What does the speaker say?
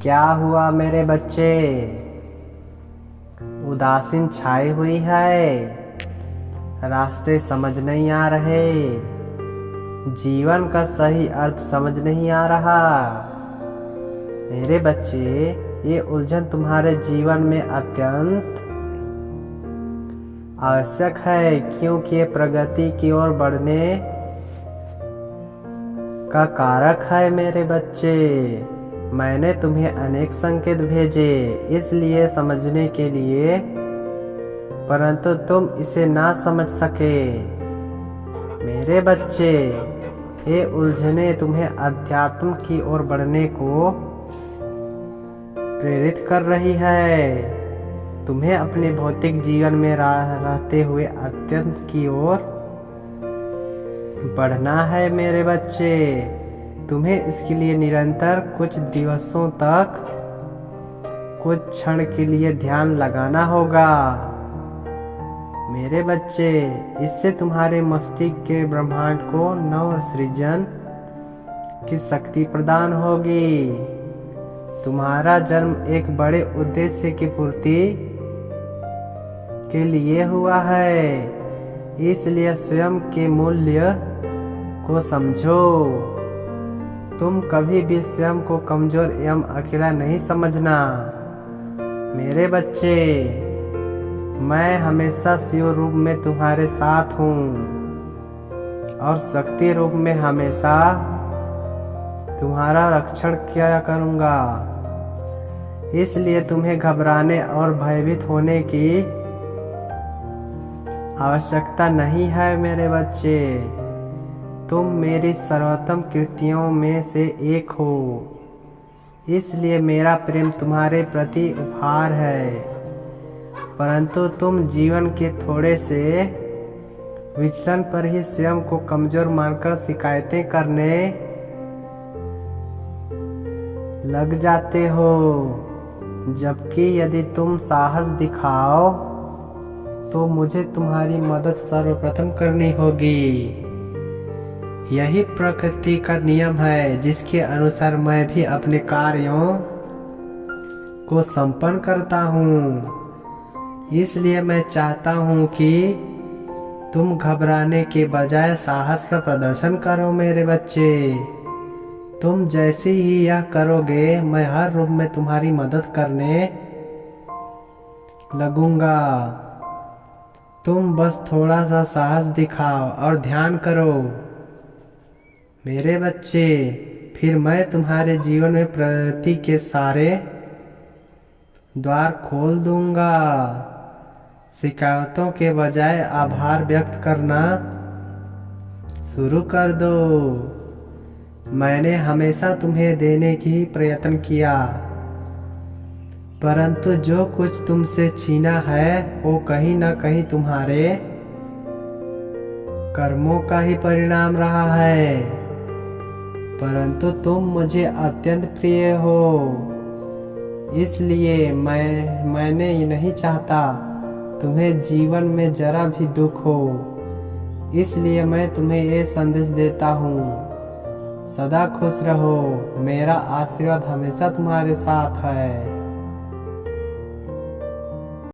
क्या हुआ मेरे बच्चे? उदासीन छाई हुई है, रास्ते समझ नहीं आ रहे, जीवन का सही अर्थ समझ नहीं आ रहा। मेरे बच्चे, ये उलझन तुम्हारे जीवन में अत्यंत आवश्यक है, क्योंकि ये प्रगति की ओर बढ़ने का कारक है। मेरे बच्चे, मैंने तुम्हें अनेक संकेत भेजे इसलिए समझने के लिए, परंतु तुम इसे ना समझ सके। मेरे बच्चे, ये उलझने तुम्हें अध्यात्म की ओर बढ़ने को प्रेरित कर रही है। तुम्हें अपने भौतिक जीवन में रहते हुए अत्यंत की ओर बढ़ना है। मेरे बच्चे, तुम्हें इसके लिए निरंतर कुछ दिवसों तक कुछ क्षण के लिए ध्यान लगाना होगा। मेरे बच्चे, इससे तुम्हारे मस्तिष्क के ब्रह्मांड को नव सृजन की शक्ति प्रदान होगी। तुम्हारा जन्म एक बड़े उद्देश्य की पूर्ति के लिए हुआ है, इसलिए स्वयं के मूल्य को समझो। तुम कभी भी स्वयं को कमजोर एवं अकेला नहीं समझना। मेरे बच्चे, मैं हमेशा शिव रूप में तुम्हारे साथ हूँ और शक्ति रूप में हमेशा तुम्हारा रक्षण किया करूँगा। इसलिए तुम्हें घबराने और भयभीत होने की आवश्यकता नहीं है। मेरे बच्चे, तुम मेरी सर्वोत्तम कृतियों में से एक हो, इसलिए मेरा प्रेम तुम्हारे प्रति उपहार है। परंतु तुम जीवन के थोड़े से विचलन पर ही स्वयं को कमजोर मानकर शिकायतें करने लग जाते हो, जबकि यदि तुम साहस दिखाओ तो मुझे तुम्हारी मदद सर्वप्रथम करनी होगी। यही प्रकृति का नियम है, जिसके अनुसार मैं भी अपने कार्यों को संपन्न करता हूँ। इसलिए मैं चाहता हूँ कि तुम घबराने के बजाय साहस का प्रदर्शन करो। मेरे बच्चे, तुम जैसे ही यह करोगे, मैं हर रूप में तुम्हारी मदद करने लगूंगा। तुम बस थोड़ा सा साहस दिखाओ और ध्यान करो। मेरे बच्चे, फिर मैं तुम्हारे जीवन में प्रगति के सारे द्वार खोल दूंगा। शिकायतों के बजाय आभार व्यक्त करना शुरू कर दो। मैंने हमेशा तुम्हें देने की प्रयत्न किया, परंतु जो कुछ तुमसे छीना है वो कहीं न कहीं तुम्हारे कर्मों का ही परिणाम रहा है। परंतु तुम मुझे अत्यंत प्रिय हो, इसलिए मैंने ये नहीं चाहता तुम्हें जीवन में जरा भी दुख हो। इसलिए मैं तुम्हें ये संदेश देता हूँ, सदा खुश रहो। मेरा आशीर्वाद हमेशा तुम्हारे साथ है।